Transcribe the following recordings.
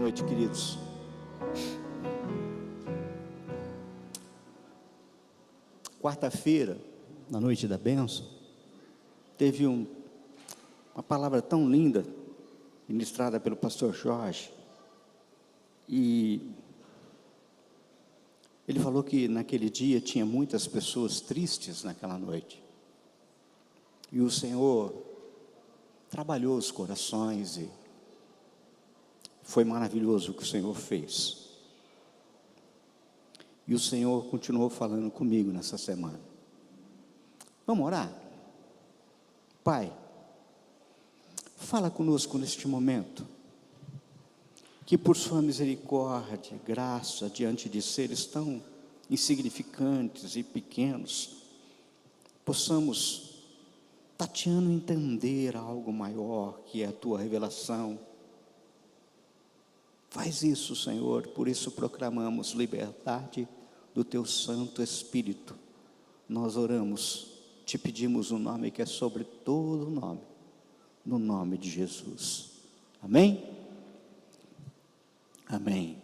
noite, queridos. Quarta-feira, na noite da bênção, teve uma palavra tão linda, ministrada pelo pastor Jorge, e ele falou que naquele dia tinha muitas pessoas tristes naquela noite, e o Senhor trabalhou os corações, e foi maravilhoso o que o Senhor fez. E o Senhor continuou falando comigo nessa semana. Vamos orar? Pai, fala conosco neste momento, que por sua misericórdia, graça, diante de seres tão insignificantes e pequenos, possamos, tateando, entender algo maior, que é a tua revelação. Faz isso, Senhor, por isso proclamamos liberdade do teu Santo Espírito. Nós oramos, te pedimos um nome que é sobre todo nome, no nome de Jesus. Amém? Amém.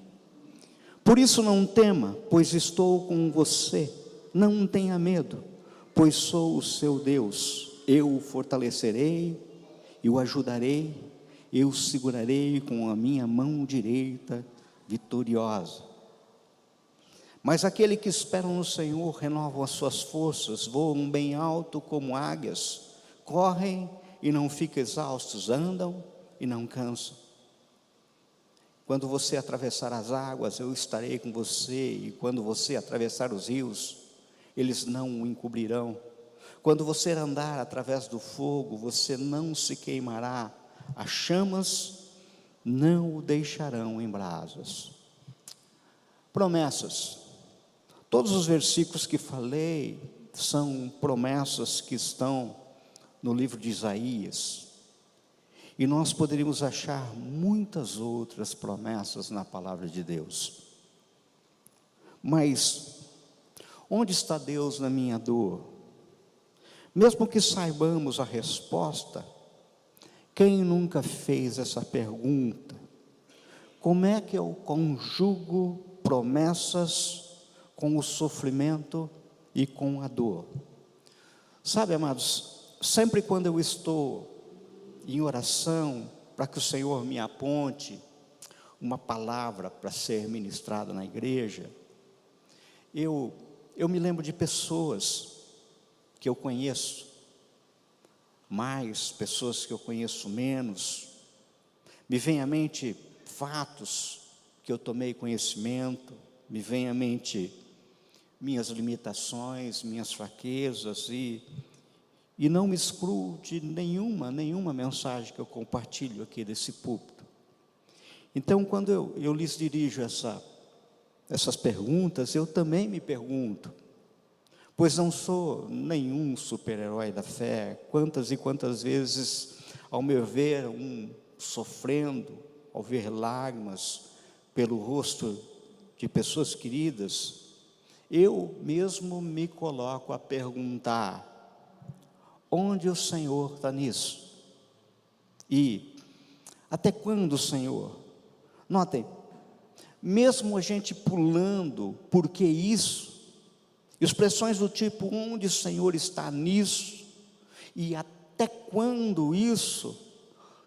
Por isso não tema, pois estou com você. Não tenha medo, pois sou o seu Deus. Eu o fortalecerei e o ajudarei. Eu o segurarei com a minha mão direita vitoriosa. Mas aquele que espera no Senhor renova as suas forças, voam bem alto como águias, correm e não ficam exaustos, andam e não cansam. Quando você atravessar as águas, eu estarei com você, e quando você atravessar os rios, eles não o encobrirão. Quando você andar através do fogo, você não se queimará, as chamas não o deixarão em brasas. Promessas. Todos os versículos que falei são promessas que estão no livro de Isaías. E nós poderíamos achar muitas outras promessas na palavra de Deus. Mas onde está Deus na minha dor? Mesmo que saibamos a resposta, quem nunca fez essa pergunta? Como é que eu conjugo promessas com o sofrimento e com a dor? Sabe, amados, sempre quando eu estou em oração, para que o Senhor me aponte uma palavra para ser ministrada na igreja, eu me lembro de pessoas que eu conheço mais, pessoas que eu conheço menos, me vem à mente fatos que eu tomei conhecimento, me vem à mente minhas limitações, minhas fraquezas, e não me excluo de nenhuma mensagem que eu compartilho aqui desse púlpito. Então, quando eu lhes dirijo essas perguntas, eu também me pergunto, pois não sou nenhum super-herói da fé. Quantas e quantas vezes, ao meu ver, sofrendo, ao ver lágrimas pelo rosto de pessoas queridas, eu mesmo me coloco a perguntar, onde o Senhor está nisso? E até quando, Senhor? Notem, mesmo a gente pulando, por que isso? Expressões do tipo, onde o Senhor está nisso? E até quando isso?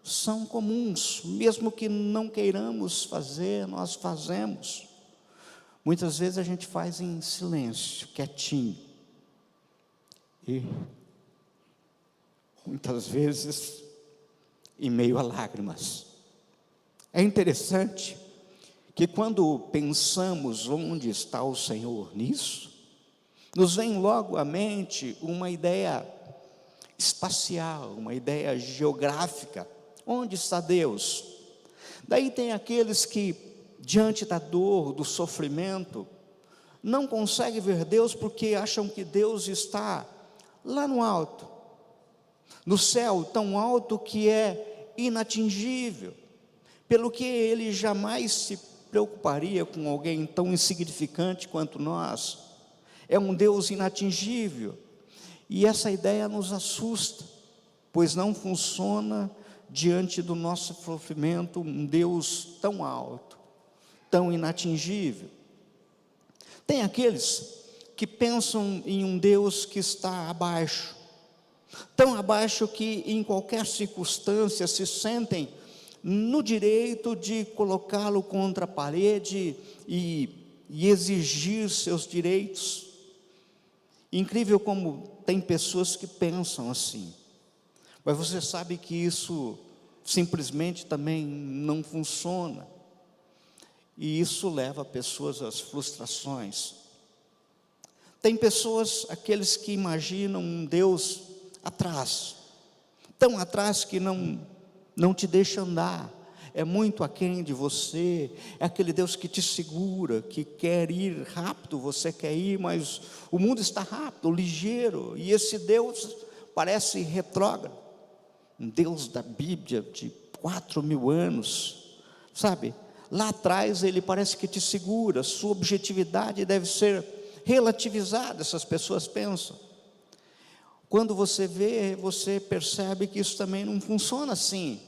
São comuns, mesmo que não queiramos fazer, nós fazemos. Muitas vezes a gente faz em silêncio, quietinho. E muitas vezes em meio a lágrimas. É interessante que quando pensamos onde está o Senhor nisso, nos vem logo à mente uma ideia espacial, uma ideia geográfica. Onde está Deus? Daí tem aqueles que, diante da dor, do sofrimento, não conseguem ver Deus porque acham que Deus está lá no alto, no céu tão alto que é inatingível, pelo que Ele jamais se preocuparia com alguém tão insignificante quanto nós. É um Deus inatingível, e essa ideia nos assusta, pois não funciona diante do nosso sofrimento um Deus tão alto, tão inatingível. Tem aqueles que pensam em um Deus que está abaixo, tão abaixo que em qualquer circunstância se sentem no direito de colocá-lo contra a parede e exigir seus direitos. Incrível como tem pessoas que pensam assim, mas você sabe que isso simplesmente também não funciona, e isso leva pessoas às frustrações. Tem pessoas, aqueles que imaginam um Deus atrás, tão atrás que não te deixa andar, é muito aquém de você, é aquele Deus que te segura, que quer ir rápido, você quer ir, mas o mundo está rápido, ligeiro, e esse Deus parece retrógrado, um Deus da Bíblia de 4.000 anos, sabe? Lá atrás ele parece que te segura, sua objetividade deve ser relativizada, essas pessoas pensam. Quando você vê, você percebe que isso também não funciona assim.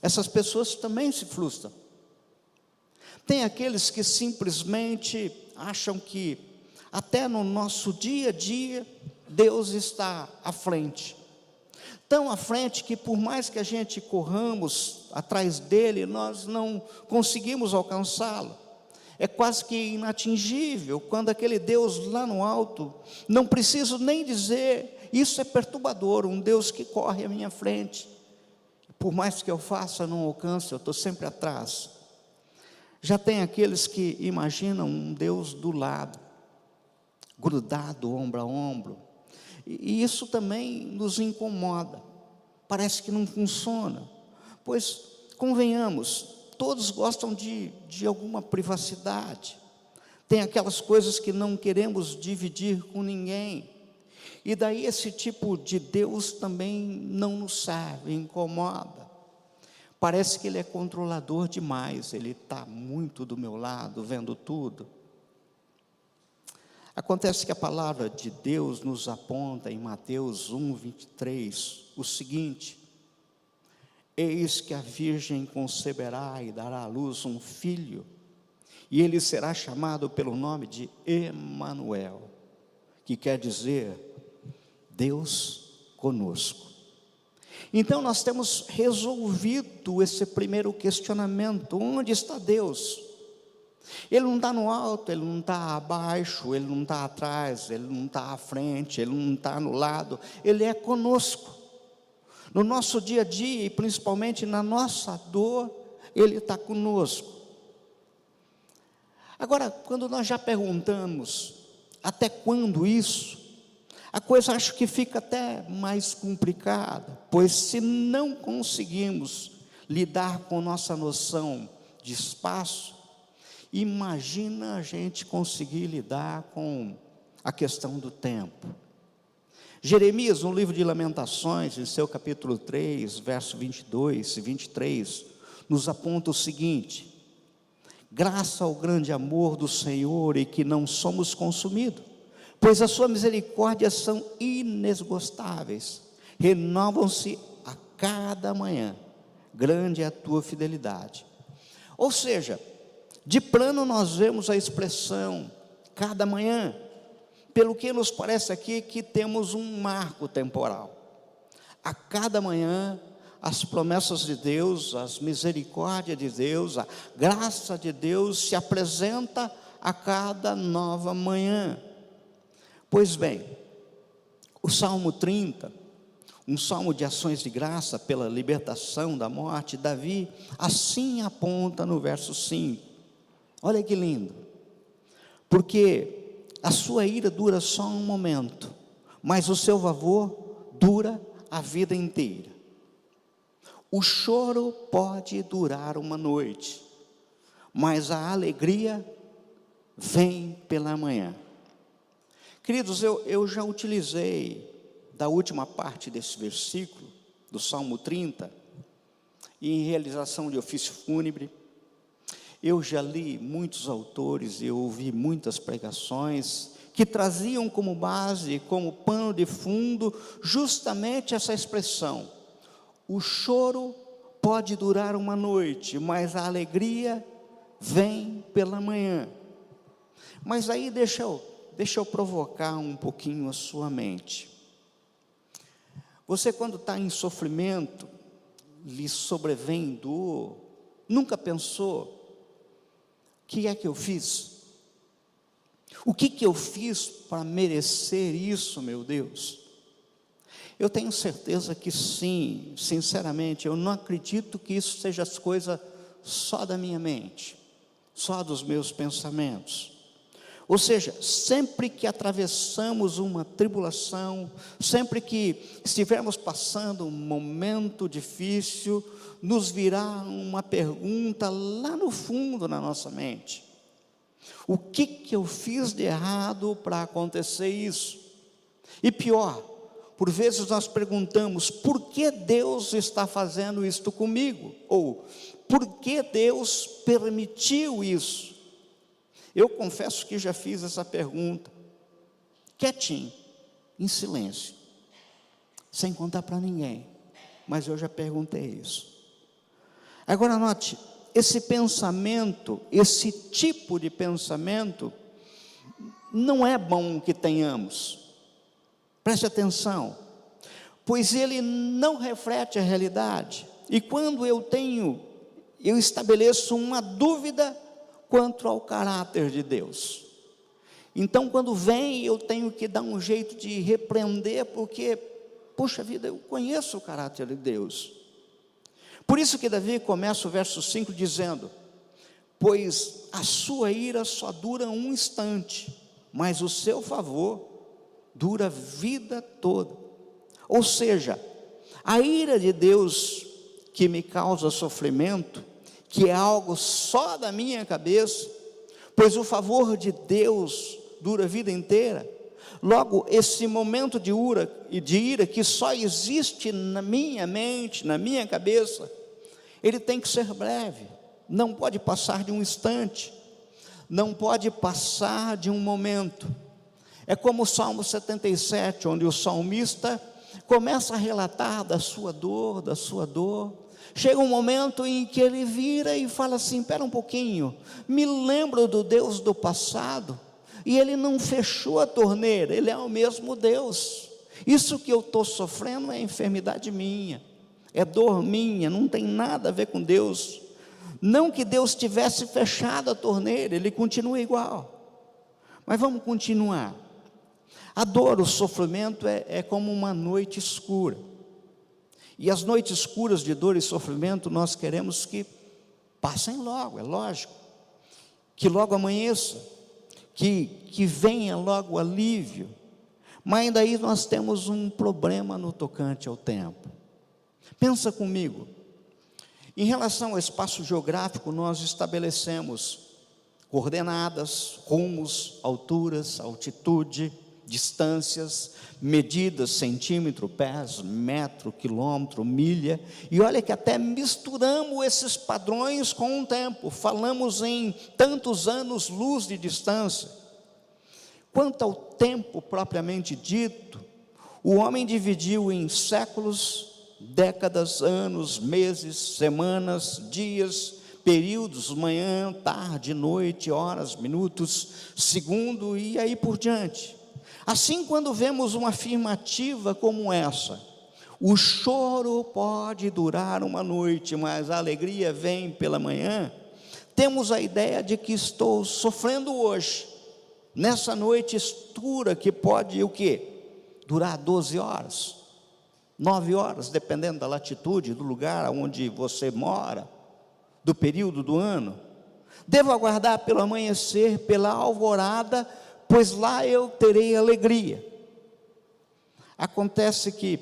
Essas pessoas também se frustram. Tem aqueles que simplesmente acham que até no nosso dia a dia Deus está à frente. Tão à frente que por mais que a gente corramos atrás dele, nós não conseguimos alcançá-lo. É quase que inatingível, quando aquele Deus lá no alto, não preciso nem dizer, isso é perturbador, um Deus que corre à minha frente. Por mais que eu faça, não alcanço, eu estou sempre atrás. Já tem aqueles que imaginam um Deus do lado, grudado ombro a ombro, e isso também nos incomoda, parece que não funciona, pois convenhamos, todos gostam de alguma privacidade, tem aquelas coisas que não queremos dividir com ninguém, e daí esse tipo de Deus também não nos serve, incomoda, parece que ele é controlador demais, ele está muito do meu lado, vendo tudo. Acontece que a palavra de Deus nos aponta em Mateus 1:23, o seguinte: eis que a virgem conceberá e dará à luz um filho, e ele será chamado pelo nome de Emanuel, que quer dizer Deus conosco. Então nós temos resolvido esse primeiro questionamento: onde está Deus? Ele não está no alto, ele não está abaixo, ele não está atrás, ele não está à frente, ele não está no lado, ele é conosco. No nosso dia a dia e principalmente na nossa dor, ele está conosco. Agora, quando nós já perguntamos até quando isso, a coisa acho que fica até mais complicada, pois se não conseguimos lidar com nossa noção de espaço, imagina a gente conseguir lidar com a questão do tempo. Jeremias, no livro de Lamentações, em seu capítulo 3, verso 22 e 23, nos aponta o seguinte: graça ao grande amor do Senhor e que não somos consumidos, pois as suas misericórdias são inesgotáveis, renovam-se a cada manhã, grande é a tua fidelidade. Ou seja, de plano nós vemos a expressão cada manhã, pelo que nos parece aqui que temos um marco temporal. A cada manhã, as promessas de Deus, as misericórdias de Deus, a graça de Deus se apresenta a cada nova manhã. Pois bem, o Salmo 30, um salmo de ações de graça pela libertação da morte, Davi assim aponta no verso 5. Olha que lindo, porque a sua ira dura só um momento, mas o seu favor dura a vida inteira. O choro pode durar uma noite, mas a alegria vem pela manhã. Queridos, eu já utilizei da última parte desse versículo, do Salmo 30, em realização de ofício fúnebre. Eu já li muitos autores e ouvi muitas pregações que traziam como base, como pano de fundo, justamente essa expressão: o choro pode durar uma noite, mas a alegria vem pela manhã. Mas aí deixa eu provocar um pouquinho a sua mente. Você, quando está em sofrimento, lhe sobrevém dor, nunca pensou: o que é que eu fiz? O que eu fiz para merecer isso, meu Deus? Eu tenho certeza que sim, sinceramente, eu não acredito que isso seja as coisas só da minha mente, só dos meus pensamentos. Ou seja, sempre que atravessamos uma tribulação, sempre que estivermos passando um momento difícil, nos virá uma pergunta lá no fundo na nossa mente: o que eu fiz de errado para acontecer isso? E pior, por vezes nós perguntamos: por que Deus está fazendo isto comigo? Ou, por que Deus permitiu isso? Eu confesso que já fiz essa pergunta, quietinho, em silêncio, sem contar para ninguém, mas eu já perguntei isso. Agora note, esse pensamento, esse tipo de pensamento, não é bom que tenhamos. Preste atenção, pois ele não reflete a realidade. E quando eu estabeleço uma dúvida quanto ao caráter de Deus. Então, quando vem, eu tenho que dar um jeito de repreender, porque, puxa vida, eu conheço o caráter de Deus. Por isso que Davi começa o verso 5 dizendo: pois a sua ira só dura um instante, mas o seu favor dura a vida toda. Ou seja, a ira de Deus que me causa sofrimento, que é algo só da minha cabeça, pois o favor de Deus dura a vida inteira. Logo, esse momento de ira que só existe na minha mente, na minha cabeça, ele tem que ser breve, não pode passar de um instante, não pode passar de um momento. É como o Salmo 77, onde o salmista começa a relatar da sua dor. Chega um momento em que ele vira e fala assim: espera um pouquinho, me lembro do Deus do passado, e ele não fechou a torneira, ele é o mesmo Deus. Isso que eu estou sofrendo é enfermidade minha, é dor minha, não tem nada a ver com Deus. Não que Deus tivesse fechado a torneira, ele continua igual. Mas vamos continuar. A dor, o sofrimento é como uma noite escura. E as noites escuras de dor e sofrimento, nós queremos que passem logo, é lógico. Que logo amanheça, que venha logo o alívio. Mas daí nós temos um problema no tocante ao tempo. Pensa comigo. Em relação ao espaço geográfico, nós estabelecemos coordenadas, rumos, alturas, altitude, distâncias, medidas, centímetro, pés, metro, quilômetro, milha, e olha que até misturamos esses padrões com o tempo, falamos em tantos anos-luz de distância. Quanto ao tempo propriamente dito, o homem dividiu em séculos, décadas, anos, meses, semanas, dias, períodos, manhã, tarde, noite, horas, minutos, segundo e aí por diante. Assim, quando vemos uma afirmativa como essa: o choro pode durar uma noite, mas a alegria vem pela manhã, temos a ideia de que estou sofrendo hoje, nessa noite escura que pode o quê? Durar 12 horas, 9 horas, dependendo da latitude, do lugar onde você mora, do período do ano. Devo aguardar pelo amanhecer, pela alvorada, pois lá eu terei alegria. Acontece que,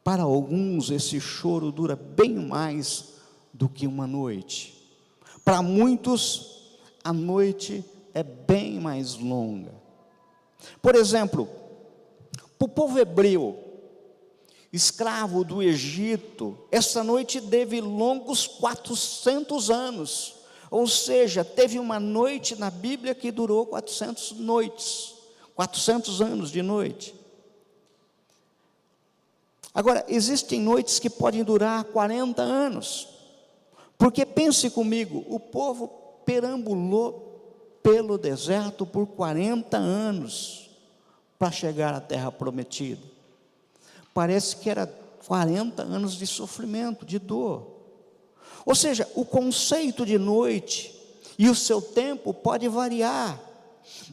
para alguns, esse choro dura bem mais do que uma noite. Para muitos, a noite é bem mais longa. Por exemplo, para o povo hebreu, escravo do Egito, essa noite teve longos 400 anos. Ou seja, teve uma noite na Bíblia que durou 400 noites, 400 anos de noite. Agora, existem noites que podem durar 40 anos, porque pense comigo, o povo perambulou pelo deserto por 40 anos para chegar à terra prometida. Parece que era 40 anos de sofrimento, de dor. Ou seja, o conceito de noite e o seu tempo pode variar.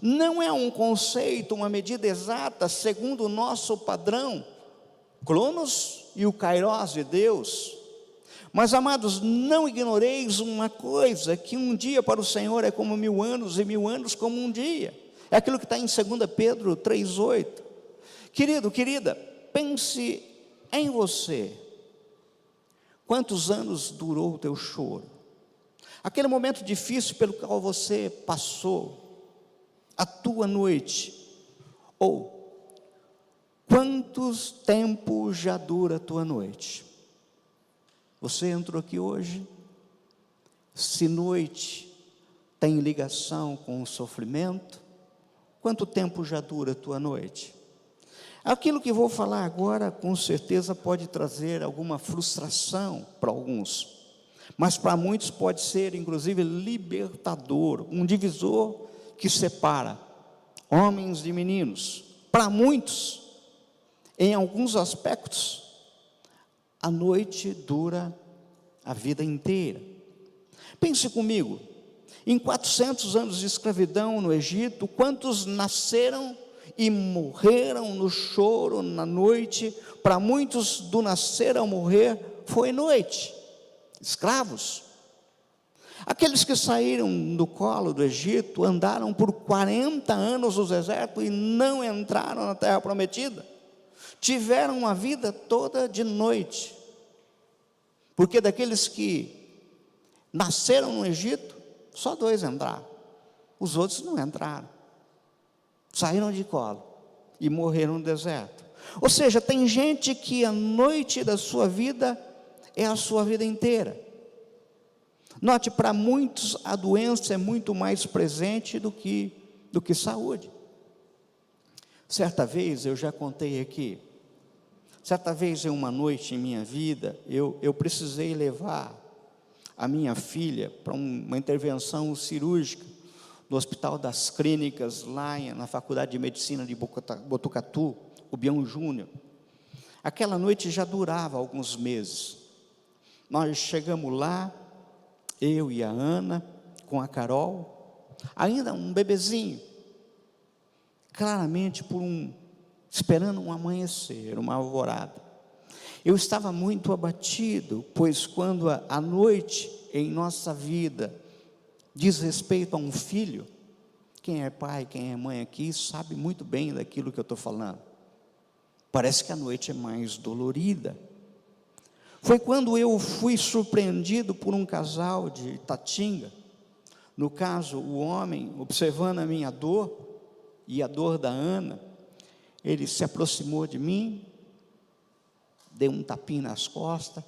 Não é um conceito, uma medida exata, segundo o nosso padrão, Cronos e o Kairos de Deus. Mas, amados, não ignoreis uma coisa, que um dia para o Senhor é como 1000 anos, e 1000 anos como um dia. É aquilo que está em 2 Pedro 3,8. Querido, querida, pense em você. Quantos anos durou o teu choro? Aquele momento difícil pelo qual você passou, a tua noite. Ou, quantos tempo já dura a tua noite? Você entrou aqui hoje, se noite tem ligação com o sofrimento, quanto tempo já dura a tua noite? Aquilo que vou falar agora, com certeza pode trazer alguma frustração para alguns, mas para muitos pode ser, inclusive, libertador, um divisor que separa homens de meninos. Para muitos, em alguns aspectos, a noite dura a vida inteira. Pense comigo, em 400 anos de escravidão no Egito, quantos nasceram e morreram no choro, na noite? Para muitos, do nascer ao morrer foi noite. Escravos. Aqueles que saíram do colo do Egito, andaram por 40 anos no deserto e não entraram na terra prometida, tiveram uma vida toda de noite. Porque daqueles que nasceram no Egito, só 2 entraram, os outros não entraram, saíram de colo e morreram no deserto. Ou seja, tem gente que a noite da sua vida é a sua vida inteira. Note, para muitos a doença é muito mais presente do que saúde. Certa vez, eu já contei aqui, certa vez em uma noite em minha vida, eu precisei levar a minha filha para uma intervenção cirúrgica no Hospital das Clínicas, lá na Faculdade de Medicina de Botucatu, o Bião Júnior. Aquela noite já durava alguns meses. Nós chegamos lá, eu e a Ana, com a Carol, ainda um bebezinho, claramente esperando um amanhecer, uma alvorada. Eu estava muito abatido, pois quando a noite em nossa vida diz respeito a um filho, quem é pai, quem é mãe aqui, sabe muito bem daquilo que eu estou falando. Parece que a noite é mais dolorida. Foi quando eu fui surpreendido por um casal de Itatinga, no caso, o homem, observando a minha dor e a dor da Ana, ele se aproximou de mim, deu um tapinha nas costas,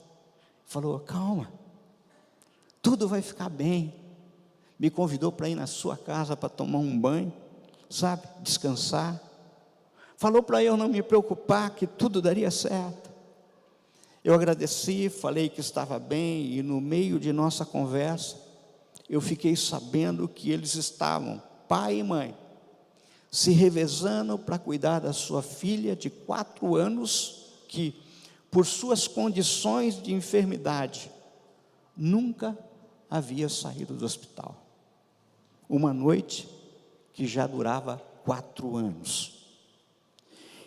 falou: calma, tudo vai ficar bem. Me convidou para ir na sua casa para tomar um banho, sabe, descansar. Falou para eu não me preocupar, que tudo daria certo. Eu agradeci, falei que estava bem, e no meio de nossa conversa, eu fiquei sabendo que eles estavam, pai e mãe, se revezando para cuidar da sua filha de 4 anos, que por suas condições de enfermidade, nunca havia saído do hospital. Uma noite que já durava 4 anos.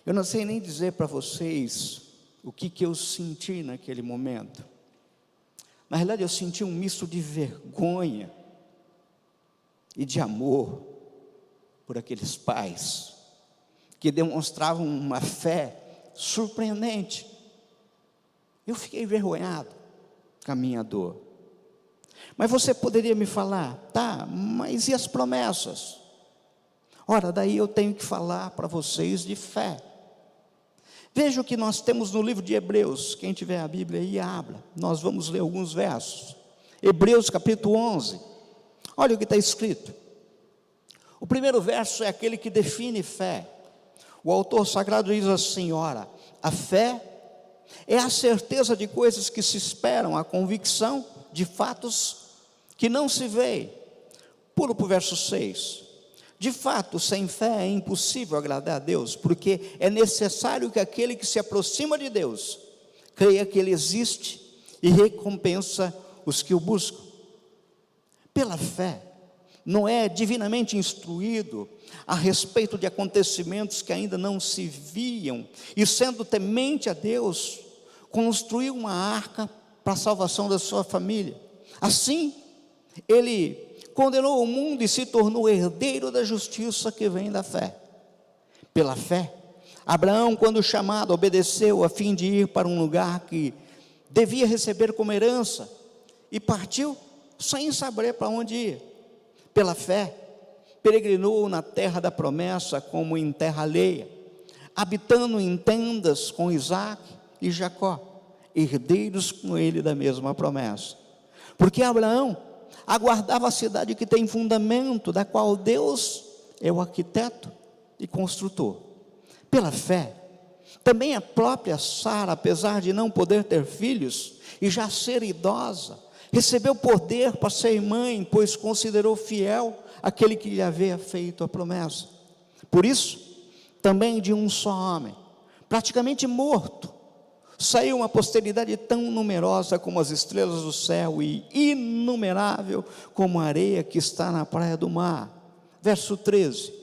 Eu não sei nem dizer para vocês o que eu senti naquele momento. Na realidade, eu senti um misto de vergonha e de amor por aqueles pais que demonstravam uma fé surpreendente. Eu fiquei envergonhado com a minha dor. Mas você poderia me falar: tá, mas e as promessas? Ora, daí eu tenho que falar para vocês de fé. Veja o que nós temos no livro de Hebreus. Quem tiver a Bíblia aí, abra. Nós vamos ler alguns versos. Hebreus capítulo 11. Olha o que está escrito. O primeiro verso é aquele que define fé. O autor sagrado diz assim: ora, a fé é a certeza de coisas que se esperam, a convicção de fatos que não se veem. Pulo para o verso 6. De fato, sem fé é impossível agradar a Deus, porque é necessário que aquele que se aproxima de Deus creia que Ele existe e recompensa os que o buscam. Pela fé, Noé, divinamente instruído a respeito de acontecimentos que ainda não se viam, e sendo temente a Deus, construiu uma arca para a salvação da sua família. Assim, ele condenou o mundo e se tornou herdeiro da justiça que vem da fé. Pela fé, Abraão, quando chamado, obedeceu a fim de ir para um lugar que devia receber como herança, e partiu sem saber para onde ir. Pela fé, peregrinou na terra da promessa como em terra alheia, habitando em tendas com Isaac e Jacó, herdeiros com ele da mesma promessa. Porque Abraão aguardava a cidade que tem fundamento, da qual Deus é o arquiteto e construtor. Pela fé, também a própria Sara, apesar de não poder ter filhos e já ser idosa, recebeu poder para ser mãe, pois considerou fiel aquele que lhe havia feito a promessa. Por isso, também de um só homem, praticamente morto, saiu uma posteridade tão numerosa como as estrelas do céu e inumerável como a areia que está na praia do mar. Verso 13.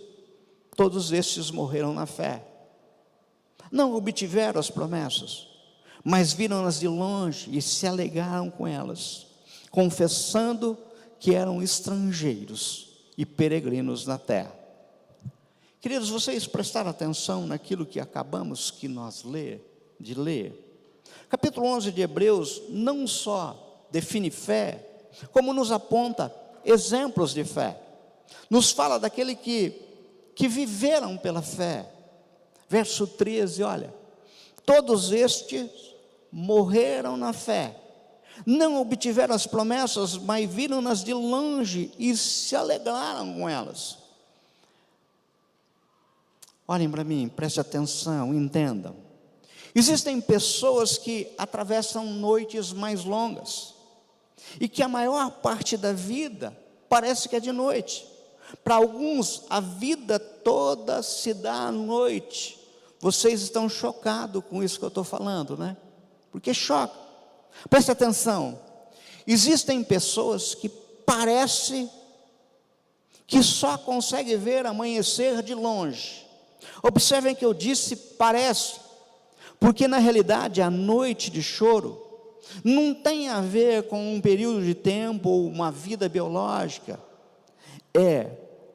Todos estes morreram na fé. Não obtiveram as promessas, mas viram-nas de longe e se alegraram com elas, confessando que eram estrangeiros e peregrinos na terra. Queridos, vocês prestaram atenção naquilo que acabamos de ler? Capítulo 11 de Hebreus não só define fé, como nos aponta exemplos de fé. Nos fala daquele que viveram pela fé. Verso 13, olha: todos estes morreram na fé, não obtiveram as promessas, mas viram-nas de longe e se alegraram com elas. Olhem para mim, preste atenção, entendam. Existem pessoas que atravessam noites mais longas, e que a maior parte da vida parece que é de noite. Para alguns, a vida toda se dá à noite. Vocês estão chocados com isso que eu estou falando, né? Porque choca. Preste atenção. Existem pessoas que parece que só conseguem ver amanhecer de longe. Observem que eu disse parece, porque na realidade a noite de choro não tem a ver com um período de tempo ou uma vida biológica.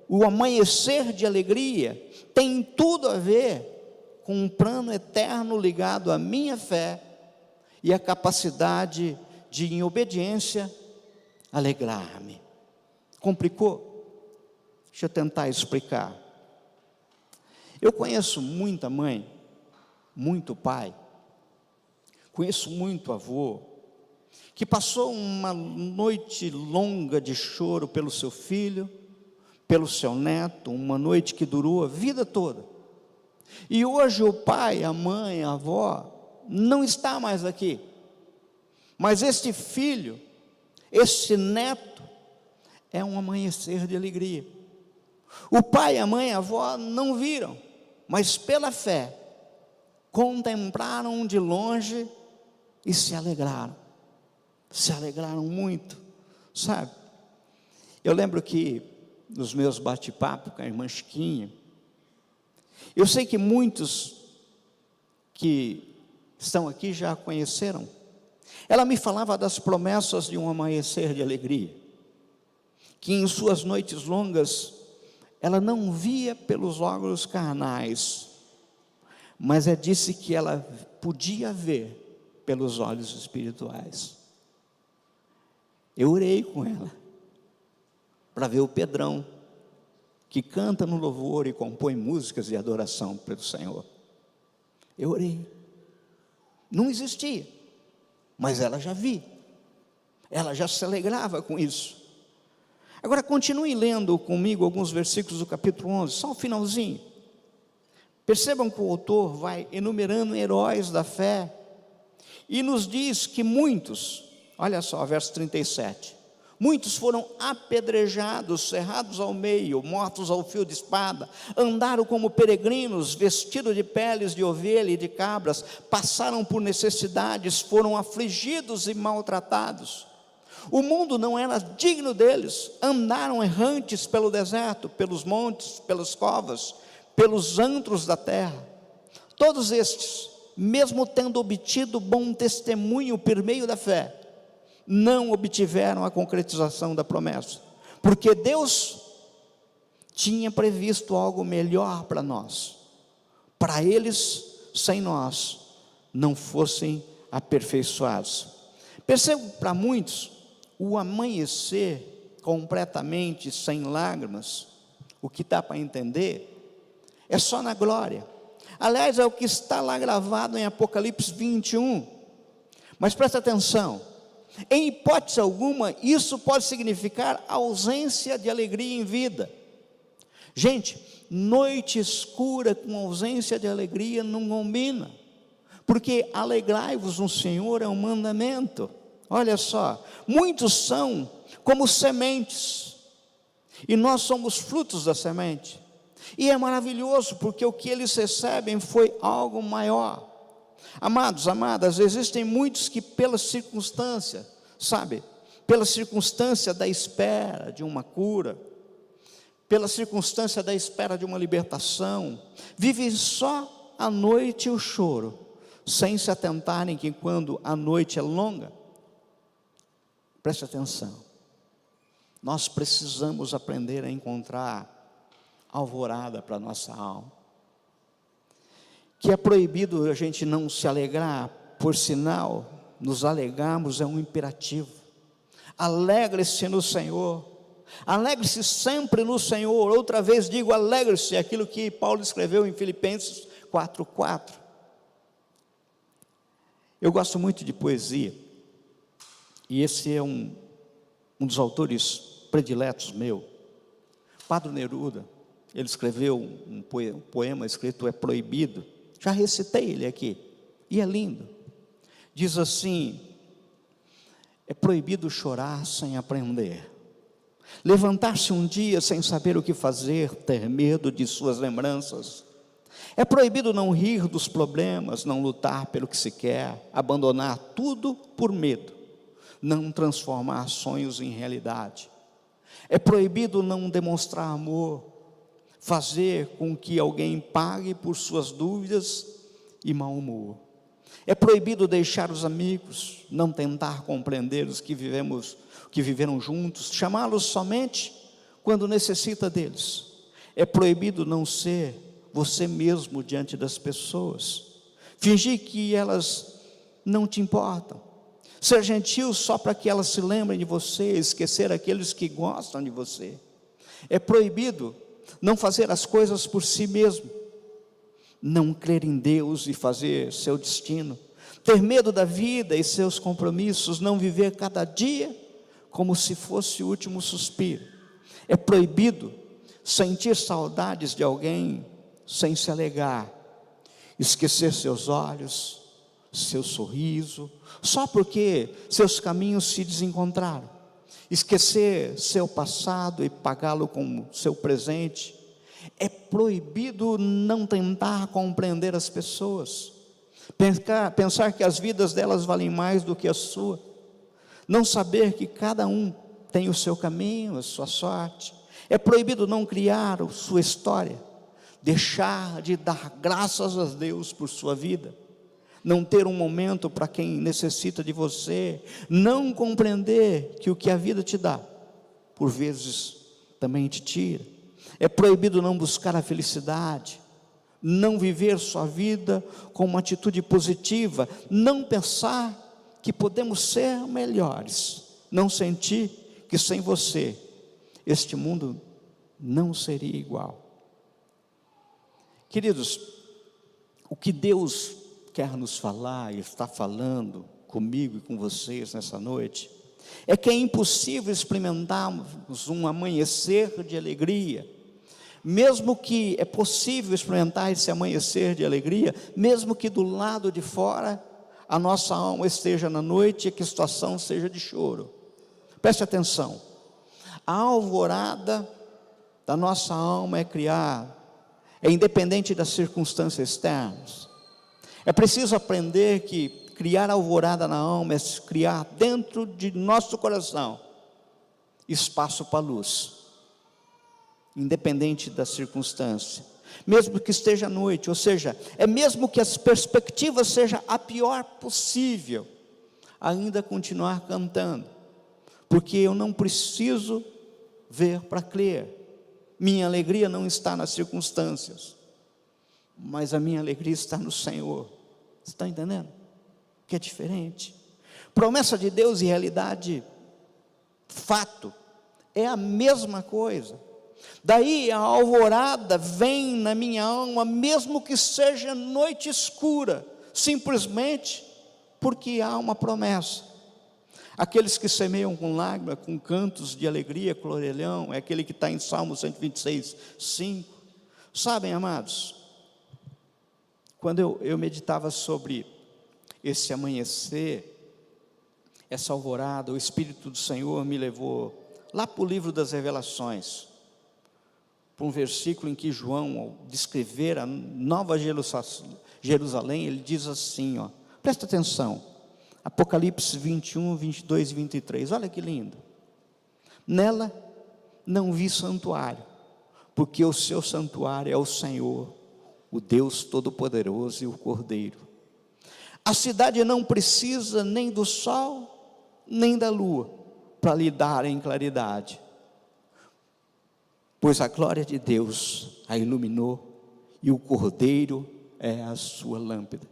O amanhecer de alegria tem tudo a ver com um plano eterno ligado à minha fé e a capacidade de, em obediência, alegrar-me. Complicou? Deixa eu tentar explicar. Eu conheço muita mãe, muito pai, conheço muito avô, que passou uma noite longa de choro pelo seu filho, pelo seu neto, uma noite que durou a vida toda. E hoje o pai, a mãe, a avó não está mais aqui, mas este filho, este neto, é um amanhecer de alegria. O pai, a mãe, a avó não viram, mas pela fé contemplaram de longe e se alegraram muito, sabe? Eu lembro que nos meus bate-papos com a irmã Chiquinha, eu sei que muitos que estão aqui já a conheceram. Ela me falava das promessas de um amanhecer de alegria, que em suas noites longas ela não via pelos olhos carnais, mas disse que ela podia ver pelos olhos espirituais. Eu orei com ela para ver o Pedrão, que canta no louvor e compõe músicas de adoração para o Senhor. Eu orei. Não existia, mas ela já via, ela já se alegrava com isso. Agora continue lendo comigo alguns versículos do capítulo 11, só o finalzinho. Percebam que o autor vai enumerando heróis da fé, E nos diz que muitos, olha só, verso 37, muitos foram apedrejados, cerrados ao meio, mortos ao fio de espada, andaram como peregrinos, vestidos de peles de ovelha e de cabras, passaram por necessidades, foram afligidos e maltratados. O mundo não era digno deles, andaram errantes pelo deserto, pelos montes, pelas covas, pelos antros da terra. Todos estes, mesmo tendo obtido bom testemunho por meio da fé, não obtiveram a concretização da promessa, porque Deus tinha previsto algo melhor para nós, para eles, sem nós, não fossem aperfeiçoados. Percebo para muitos, o amanhecer completamente sem lágrimas, o que dá para entender, é só na glória. Aliás, é o que está lá gravado em Apocalipse 21, mas presta atenção, em hipótese alguma, isso pode significar ausência de alegria em vida. Gente, noite escura com ausência de alegria não combina, porque alegrai-vos no Senhor é um mandamento. Olha só, muitos são como sementes, e nós somos frutos da semente, e é maravilhoso, porque o que eles recebem foi algo maior. Amados, amadas, existem muitos que pela circunstância, sabe, pela circunstância da espera de uma cura, pela circunstância da espera de uma libertação, vivem só a noite e o choro, sem se atentarem que quando a noite é longa, preste atenção, nós precisamos aprender a encontrar alvorada para a nossa alma, que é proibido a gente não se alegrar, por sinal, nos alegrarmos é um imperativo. Alegre-se no Senhor, alegre-se sempre no Senhor. Outra vez digo, alegre-se, é aquilo que Paulo escreveu em Filipenses 4:4. Eu gosto muito de poesia, e esse é um dos autores prediletos meu, Padre Neruda. Ele escreveu um poema escrito É Proibido, já recitei ele aqui, e é lindo. Diz assim: é proibido chorar sem aprender, levantar-se um dia sem saber o que fazer, ter medo de suas lembranças. É proibido não rir dos problemas, não lutar pelo que se quer, abandonar tudo por medo, não transformar sonhos em realidade. É proibido não demonstrar amor, fazer com que alguém pague por suas dúvidas e mau humor. É proibido deixar os amigos, não tentar compreender os que viveram juntos, chamá-los somente quando necessita deles. É proibido não ser você mesmo diante das pessoas, fingir que elas não te importam, ser gentil só para que elas se lembrem de você, esquecer aqueles que gostam de você. É proibido não fazer as coisas por si mesmo, não crer em Deus e fazer seu destino, ter medo da vida e seus compromissos, não viver cada dia como se fosse o último suspiro. É proibido sentir saudades de alguém sem se alegrar, esquecer seus olhos, seu sorriso, só porque seus caminhos se desencontraram, esquecer seu passado e pagá-lo com seu presente. É proibido não tentar compreender as pessoas, pensar que as vidas delas valem mais do que a sua, não saber que cada um tem o seu caminho, a sua sorte. É proibido não criar a sua história, deixar de dar graças a Deus por sua vida, não ter um momento para quem necessita de você, não compreender que o que a vida te dá, por vezes também te tira. É proibido não buscar a felicidade, não viver sua vida com uma atitude positiva, não pensar que podemos ser melhores, não sentir que sem você este mundo não seria igual. Queridos, o que Deus quer nos falar e está falando comigo e com vocês nessa noite, é que é impossível experimentarmos um amanhecer de alegria, mesmo que é possível experimentar esse amanhecer de alegria, mesmo que do lado de fora a nossa alma esteja na noite e que a situação seja de choro. Preste atenção, a alvorada da nossa alma é independente das circunstâncias externas. É preciso aprender que criar alvorada na alma é criar dentro de nosso coração espaço para a luz, independente da circunstância, mesmo que esteja à noite, ou seja, mesmo que as perspectivas sejam a pior possível, ainda continuar cantando, porque eu não preciso ver para crer. Minha alegria não está nas circunstâncias, mas a minha alegria está no Senhor. Você está entendendo? Que é diferente. Promessa de Deus e realidade, fato, é a mesma coisa. Daí a alvorada vem na minha alma, mesmo que seja noite escura, simplesmente porque há uma promessa. Aqueles que semeiam com lágrimas, com cantos de alegria, com orelhão, é aquele que está em Salmo 126, 5. Sabem, amados, quando eu meditava sobre esse amanhecer, essa alvorada, o Espírito do Senhor me levou lá para o livro das Revelações, para um versículo em que João, ao descrever a nova Jerusalém, ele diz assim, presta atenção, Apocalipse 21, 22 e 23, olha que lindo. Nela não vi santuário, porque o seu santuário é o Senhor, o Deus Todo-Poderoso e o Cordeiro. A cidade não precisa nem do sol, nem da lua, para lhe darem claridade, pois a glória de Deus a iluminou, e o Cordeiro é a sua lâmpada.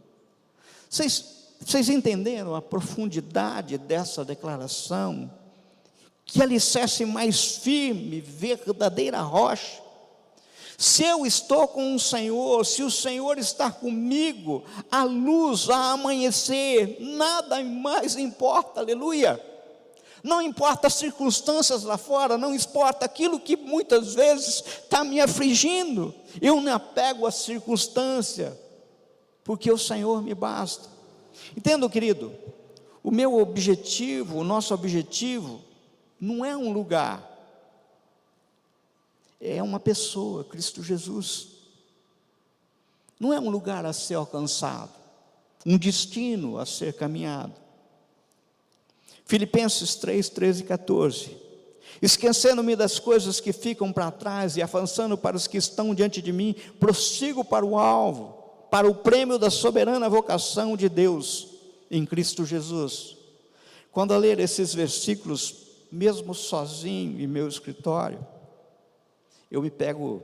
Vocês entenderam a profundidade dessa declaração? Que alicerce mais firme, verdadeira rocha. Se eu estou com o Senhor, se o Senhor está comigo, a luz, a amanhecer, nada mais importa, aleluia. Não importa as circunstâncias lá fora, não importa aquilo que muitas vezes está me afligindo, eu me apego à circunstância, porque o Senhor me basta. Entenda, querido, o meu objetivo, o nosso objetivo, não é um lugar, é uma pessoa, Cristo Jesus. Não é um lugar a ser alcançado, um destino a ser caminhado. Filipenses 3, 13 e 14. Esquecendo-me das coisas que ficam para trás e avançando para os que estão diante de mim, prossigo para o alvo, para o prêmio da soberana vocação de Deus em Cristo Jesus. Quando eu ler esses versículos, mesmo sozinho em meu escritório, eu me pego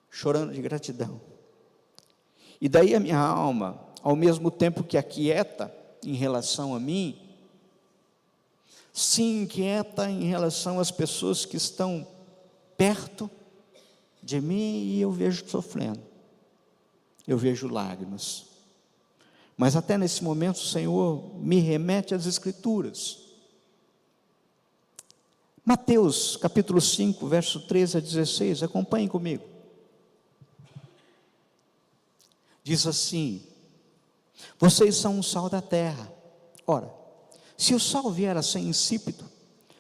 chorando de gratidão. E daí a minha alma, ao mesmo tempo que aquieta em relação a mim, se inquieta em relação às pessoas que estão perto de mim, e eu vejo sofrendo, eu vejo lágrimas. Mas até nesse momento o Senhor me remete às Escrituras. Mateus capítulo 5, verso 13 a 16, acompanhem comigo. Diz assim: vocês são o sal da terra. Ora, se o sal vier a ser insípido,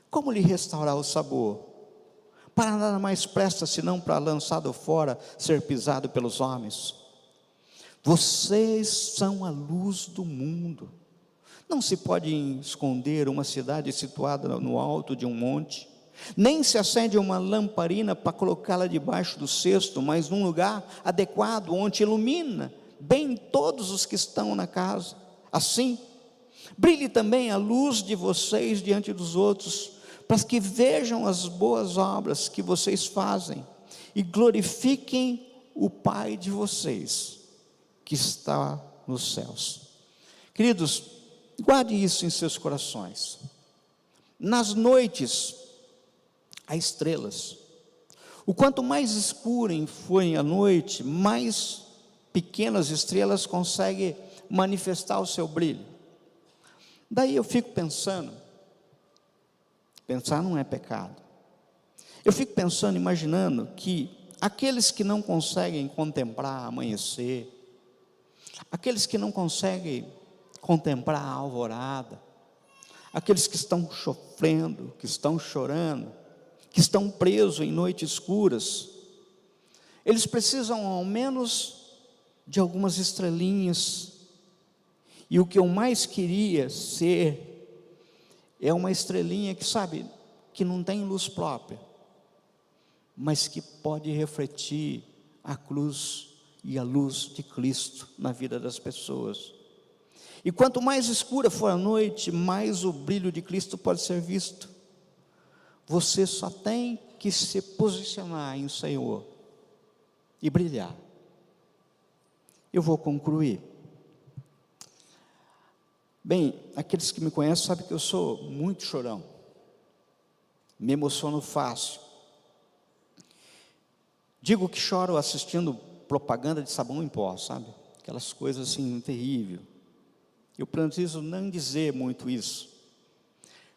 como lhe restaurar o sabor? Para nada mais presta senão para, lançado fora, ser pisado pelos homens. Vocês são a luz do mundo. Não se pode esconder uma cidade situada no alto de um monte, nem se acende uma lamparina para colocá-la debaixo do cesto, mas num lugar adequado, onde ilumina bem todos os que estão na casa. Assim, brilhe também a luz de vocês diante dos outros, para que vejam as boas obras que vocês fazem e glorifiquem o Pai de vocês, que está nos céus. Queridos, guarde isso em seus corações. Nas noites há estrelas. O quanto mais escura foi a noite, mais pequenas estrelas conseguem manifestar o seu brilho. Daí eu fico pensando, pensar não é pecado. Eu fico pensando, imaginando que aqueles que não conseguem contemplar amanhecer, aqueles que não conseguem contemplar a alvorada, aqueles que estão sofrendo, que estão chorando, que estão presos em noites escuras, eles precisam ao menos de algumas estrelinhas. E o que eu mais queria ser é uma estrelinha que, sabe, que não tem luz própria, mas que pode refletir a cruz e a luz de Cristo na vida das pessoas. E quanto mais escura for a noite, mais o brilho de Cristo pode ser visto. Você só tem que se posicionar em Senhor e brilhar. Eu vou concluir. Bem, aqueles que me conhecem sabem que eu sou muito chorão, me emociono fácil. Digo que choro assistindo propaganda de sabão em pó, sabe? Aquelas coisas assim, terrível. Eu preciso não dizer muito isso.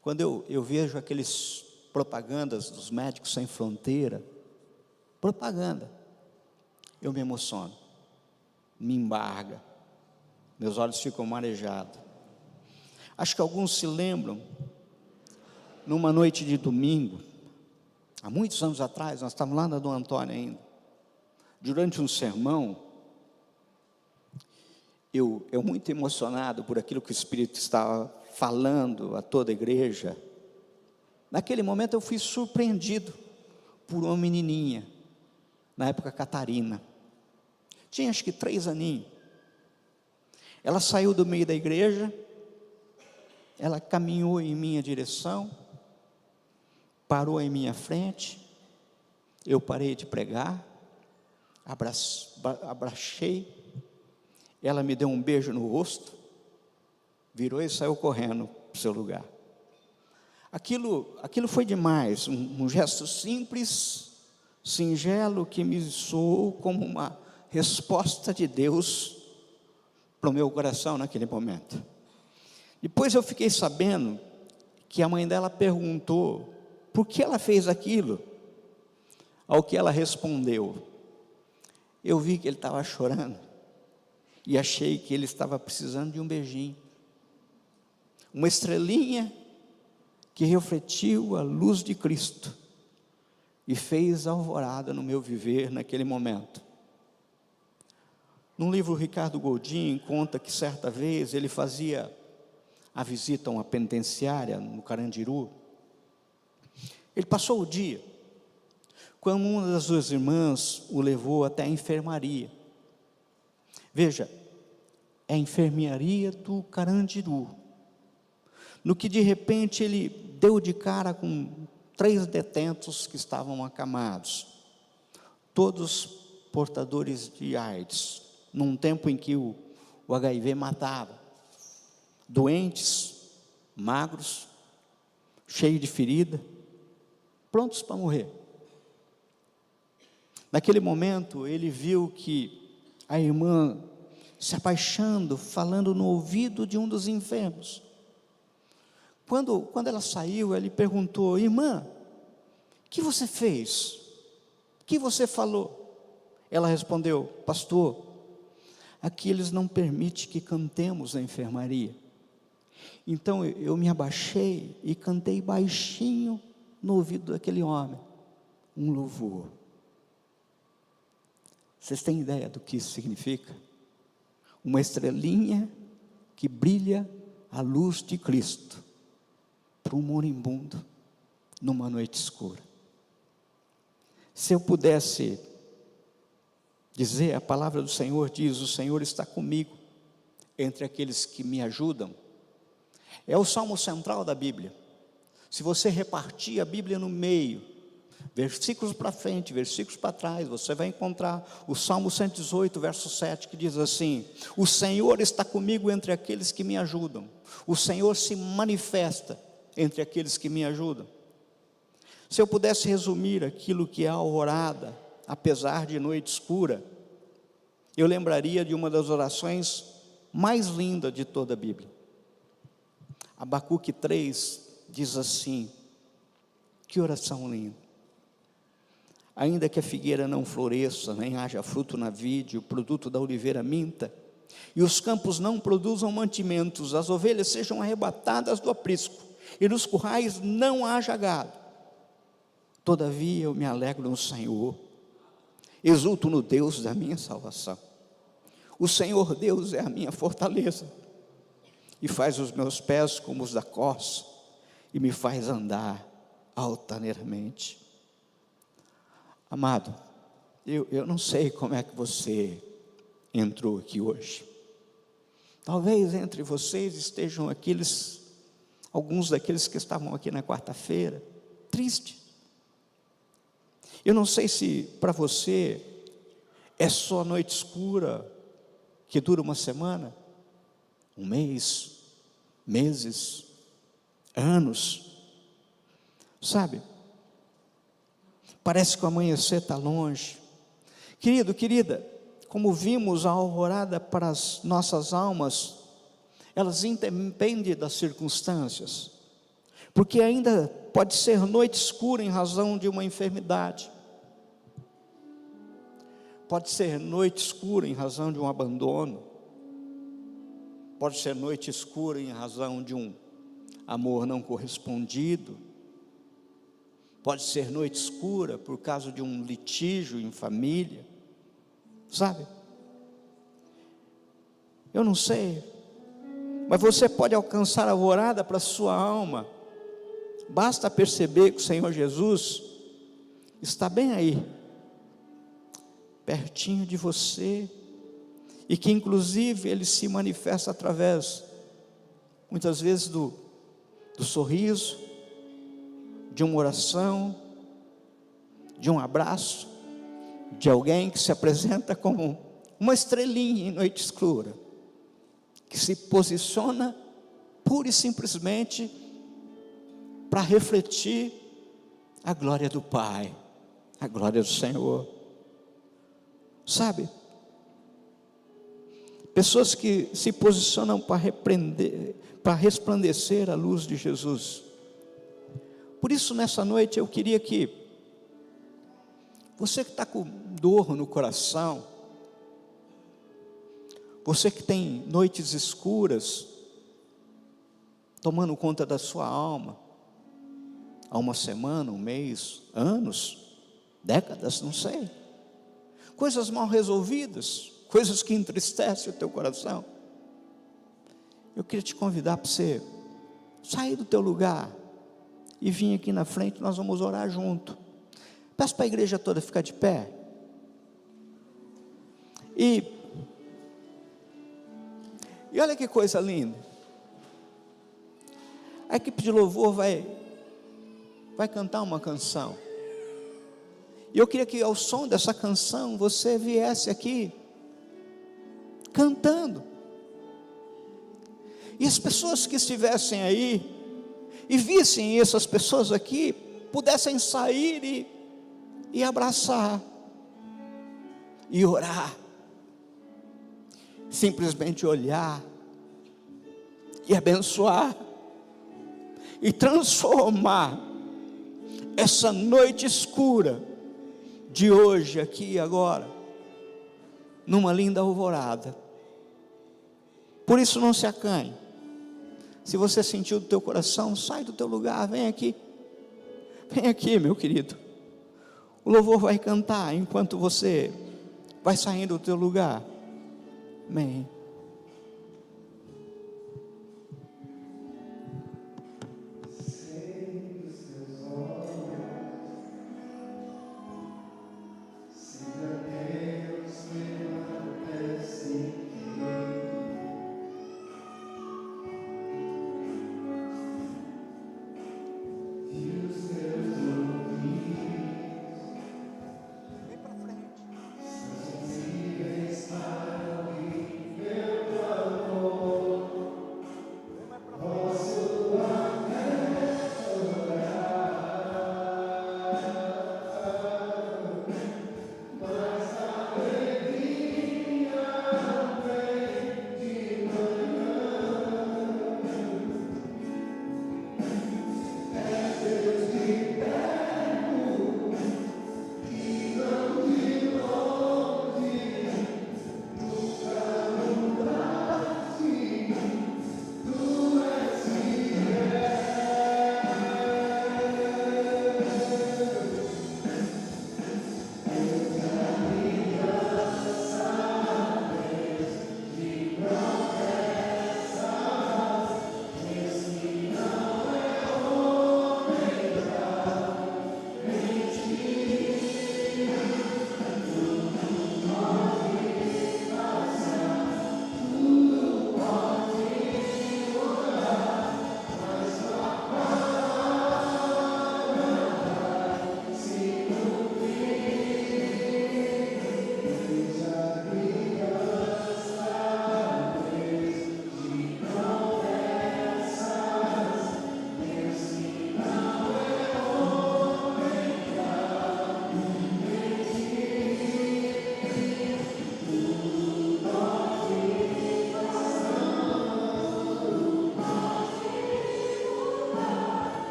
Quando eu vejo aqueles propagandas dos Médicos Sem Fronteira, propaganda, eu me emociono, me embarga, meus olhos ficam marejados. Acho que alguns se lembram, numa noite de domingo, há muitos anos atrás, nós estávamos lá na Dom Antônio ainda, durante um sermão, eu muito emocionado por aquilo que o Espírito estava falando a toda a igreja. Naquele momento eu fui surpreendido por uma menininha, na época Catarina, tinha acho que 3 aninhos. Ela saiu do meio da igreja, ela caminhou em minha direção, parou em minha frente, eu parei de pregar, abracei, ela me deu um beijo no rosto, virou e saiu correndo para o seu lugar. Aquilo foi demais, um gesto simples, singelo, que me soou como uma resposta de Deus para o meu coração naquele momento. Depois eu fiquei sabendo que a mãe dela perguntou por que ela fez aquilo. Ao que ela respondeu, eu vi que ele estava chorando e achei que ele estava precisando de um beijinho, uma estrelinha que refletiu a luz de Cristo e fez alvorada no meu viver naquele momento. No livro Ricardo Godin conta que certa vez ele fazia a visita a uma penitenciária no Carandiru. Ele passou o dia, quando uma das suas irmãs o levou até a enfermaria. Veja, é a enfermaria do Carandiru, no que de repente ele deu de cara com 3 detentos que estavam acamados, todos portadores de AIDS, num tempo em que o HIV matava, doentes, magros, cheios de ferida, prontos para morrer. Naquele momento ele viu que a irmã se abaixando, falando no ouvido de um dos enfermos. Quando ela saiu, ele perguntou: irmã, o que você fez? O que você falou? Ela respondeu: pastor, aqui eles não permitem que cantemos na enfermaria. Então eu me abaixei e cantei baixinho no ouvido daquele homem, um louvor. Vocês têm ideia do que isso significa? Uma estrelinha que brilha a luz de Cristo para um moribundo numa noite escura. Se eu pudesse dizer, a palavra do Senhor diz: o Senhor está comigo entre aqueles que me ajudam. É o salmo central da Bíblia. Se você repartir a Bíblia no meio, versículos para frente, versículos para trás, você vai encontrar o Salmo 118, verso 7, que diz assim: o Senhor está comigo entre aqueles que me ajudam. O Senhor se manifesta entre aqueles que me ajudam. Se eu pudesse resumir aquilo que é a alvorada, apesar de noite escura, eu lembraria de uma das orações mais lindas de toda a Bíblia. Abacuque 3 diz assim, que oração linda: ainda que a figueira não floresça, nem haja fruto na vide, o produto da oliveira minta, e os campos não produzam mantimentos, as ovelhas sejam arrebatadas do aprisco, e nos currais não haja gado. Todavia eu me alegro no Senhor, exulto no Deus da minha salvação. O Senhor Deus é a minha fortaleza, e faz os meus pés como os da corça, e me faz andar altaneiramente. Amado, eu não sei como é que você entrou aqui hoje. Talvez entre vocês estejam alguns daqueles que estavam aqui na quarta-feira, triste. Eu não sei se para você é só noite escura, que dura uma semana, um mês, meses, anos, sabe? Parece que o amanhecer está longe. Querido, querida, como vimos, a alvorada para as nossas almas, elas independem das circunstâncias, porque ainda pode ser noite escura em razão de uma enfermidade, pode ser noite escura em razão de um abandono, pode ser noite escura em razão de um amor não correspondido, pode ser noite escura por causa de um litígio em família, sabe? Eu não sei, mas você pode alcançar a alvorada para a sua alma. Basta perceber que o Senhor Jesus está bem aí, pertinho de você, e que inclusive Ele se manifesta através, muitas vezes, do sorriso, de uma oração, de um abraço, de alguém que se apresenta como uma estrelinha em noite escura, que se posiciona pura e simplesmente para refletir a glória do Pai, a glória do Senhor, sabe? Pessoas que se posicionam para resplandecer a luz de Jesus. Por isso, nessa noite, eu queria que você que está com dor no coração, você que tem noites escuras tomando conta da sua alma, há uma semana, um mês, anos, décadas, não sei, coisas mal resolvidas, coisas que entristecem o teu coração, eu queria te convidar para você sair do teu lugar e vir aqui na frente, nós vamos orar junto. Peço para a igreja toda ficar de pé. E olha que coisa linda. A equipe de louvor vai cantar uma canção. E eu queria que ao som dessa canção você viesse aqui cantando. E as pessoas que estivessem aí e vissem essas pessoas aqui, pudessem sair e abraçar, e orar, simplesmente olhar, e abençoar, e transformar essa noite escura, de hoje, aqui e agora, numa linda alvorada. Por isso não se acanhe. Se você sentiu do teu coração, sai do teu lugar, vem aqui, meu querido. O louvor vai cantar enquanto você vai saindo do teu lugar. Amém.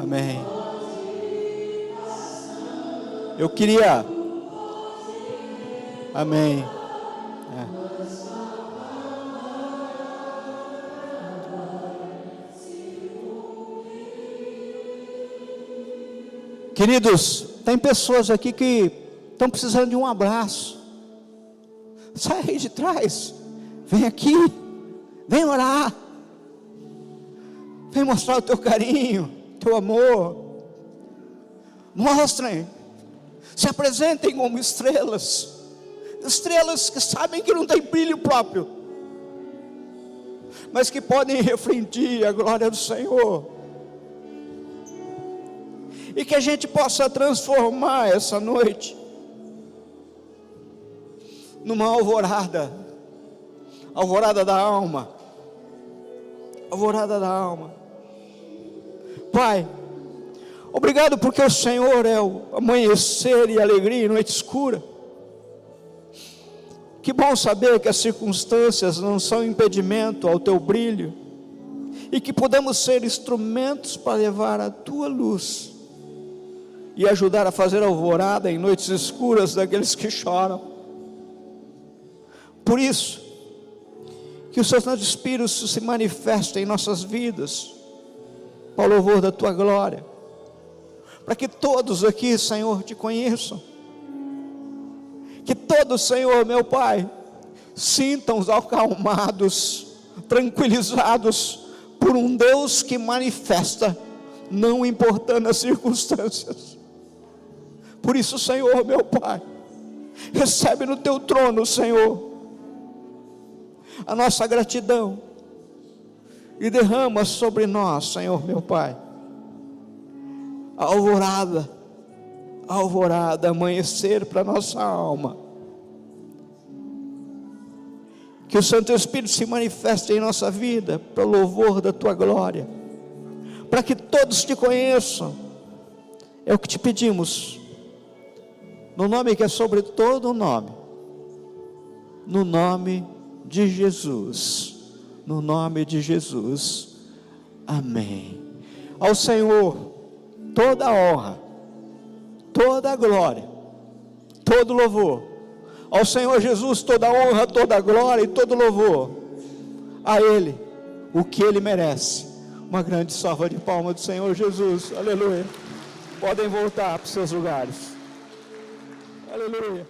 Amém. Eu queria. Amém. Queridos, tem pessoas aqui que estão precisando de um abraço. Sai aí de trás, vem aqui, vem orar, vem mostrar o teu carinho, teu amor. Mostrem, se apresentem como estrelas, estrelas que sabem que não tem brilho próprio, mas que podem refletir a glória do Senhor. E que a gente possa transformar essa noite numa alvorada, alvorada da alma, alvorada da alma. Pai, obrigado porque o Senhor é o amanhecer e alegria em noite escura. Que bom saber que as circunstâncias não são impedimento ao teu brilho, e que podemos ser instrumentos para levar a tua luz e ajudar a fazer alvorada em noites escuras daqueles que choram. Por isso, que o Seu Santo Espírito se manifeste em nossas vidas, para o louvor da Tua glória, para que todos aqui, Senhor, Te conheçam, que todos, Senhor, meu Pai, sintam-se acalmados, tranquilizados, por um Deus que manifesta, não importando as circunstâncias. Por isso, Senhor, meu Pai, recebe no Teu trono, Senhor, a nossa gratidão, e derrama sobre nós, Senhor, meu Pai, a alvorada, amanhecer para nossa alma. Que o Santo Espírito se manifeste em nossa vida, para o louvor da Tua glória, para que todos Te conheçam. É o que Te pedimos, no nome que é sobre todo o nome, no nome de Jesus, no nome de Jesus, amém. Ao Senhor toda a honra, toda a glória, todo louvor. Ao Senhor Jesus toda a honra, toda a glória e todo louvor. A Ele o que Ele merece. Uma grande salva de palmas do Senhor Jesus, aleluia. Podem voltar para os seus lugares, aleluia.